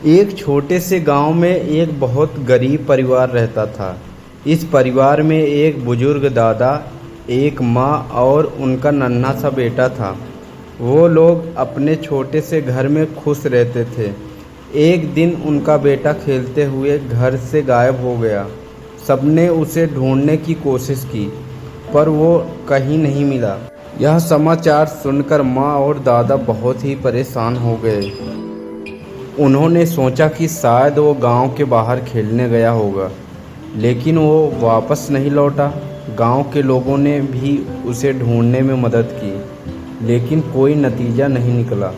एक छोटे से गांव में एक बहुत गरीब परिवार रहता था। इस परिवार में एक बुजुर्ग दादा, एक माँ और उनका नन्हा सा बेटा था। वो लोग अपने छोटे से घर में खुश रहते थे। एक दिन उनका बेटा खेलते हुए घर से गायब हो गया। सबने उसे ढूंढने की कोशिश की, पर वो कहीं नहीं मिला। यह समाचार सुनकर माँ और दादा बहुत ही परेशान हो गए। उन्होंने सोचा कि शायद वो गांव के बाहर खेलने गया होगा, लेकिन वो वापस नहीं लौटा। गांव के लोगों ने भी उसे ढूंढने में मदद की, लेकिन कोई नतीजा नहीं निकला।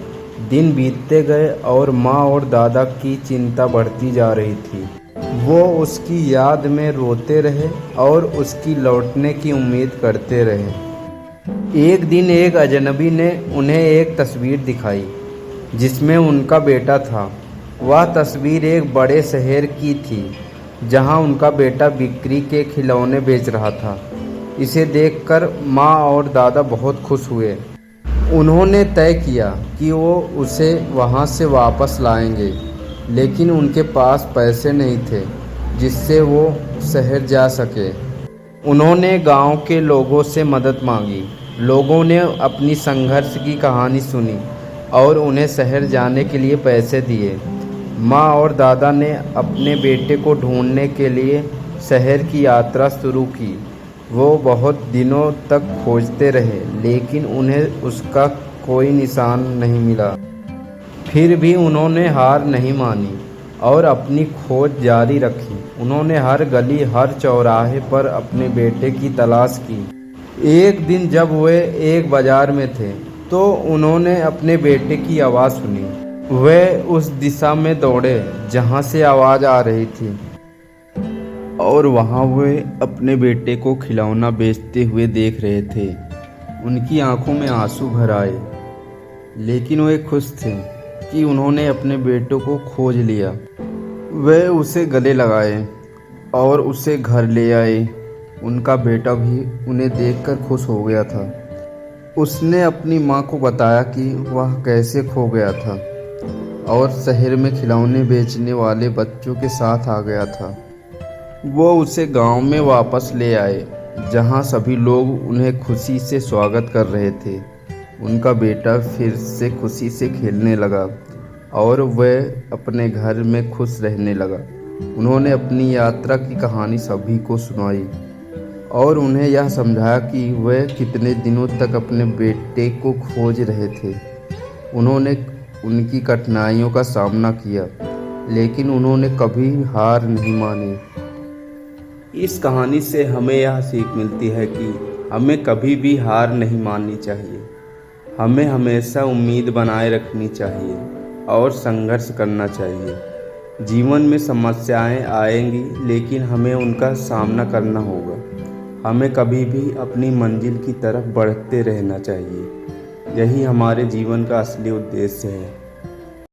दिन बीतते गए और माँ और दादा की चिंता बढ़ती जा रही थी। वो उसकी याद में रोते रहे और उसकी लौटने की उम्मीद करते रहे। एक दिन एक अजनबी ने उन्हें एक तस्वीर दिखाई, जिसमें उनका बेटा था। वह तस्वीर एक बड़े शहर की थी, जहां उनका बेटा बिक्री के खिलौने बेच रहा था। इसे देखकर माँ और दादा बहुत खुश हुए। उन्होंने तय किया कि वो उसे वहां से वापस लाएंगे, लेकिन उनके पास पैसे नहीं थे जिससे वो शहर जा सके। उन्होंने गांव के लोगों से मदद मांगी। लोगों ने अपनी संघर्ष की कहानी सुनी और उन्हें शहर जाने के लिए पैसे दिए। माँ और दादा ने अपने बेटे को ढूंढने के लिए शहर की यात्रा शुरू की। वो बहुत दिनों तक खोजते रहे, लेकिन उन्हें उसका कोई निशान नहीं मिला। फिर भी उन्होंने हार नहीं मानी और अपनी खोज जारी रखी। उन्होंने हर गली, हर चौराहे पर अपने बेटे की तलाश की। एक दिन जब वे एक बाजार में थे, तो उन्होंने अपने बेटे की आवाज़ सुनी। वे उस दिशा में दौड़े जहां से आवाज़ आ रही थी, और वहां वे अपने बेटे को खिलौना बेचते हुए देख रहे थे। उनकी आंखों में आंसू भर आए, लेकिन वे खुश थे कि उन्होंने अपने बेटे को खोज लिया। वे उसे गले लगाए और उसे घर ले आए। उनका बेटा भी उन्हें देखकर खुश हो गया था। उसने अपनी माँ को बताया कि वह कैसे खो गया था और शहर में खिलौने बेचने वाले बच्चों के साथ आ गया था। वो उसे गांव में वापस ले आए, जहां सभी लोग उन्हें खुशी से स्वागत कर रहे थे। उनका बेटा फिर से खुशी से खेलने लगा और वह अपने घर में खुश रहने लगा। उन्होंने अपनी यात्रा की कहानी सभी को सुनाई और उन्हें यह समझाया कि वह कितने दिनों तक अपने बेटे को खोज रहे थे। उन्होंने उनकी कठिनाइयों का सामना किया, लेकिन उन्होंने कभी हार नहीं मानी। इस कहानी से हमें यह सीख मिलती है कि हमें कभी भी हार नहीं माननी चाहिए। हमें हमेशा उम्मीद बनाए रखनी चाहिए और संघर्ष करना चाहिए। जीवन में समस्याएं आएंगी, लेकिन हमें उनका सामना करना होगा। हमें कभी भी अपनी मंजिल की तरफ बढ़ते रहना चाहिए। यही हमारे जीवन का असली उद्देश्य है।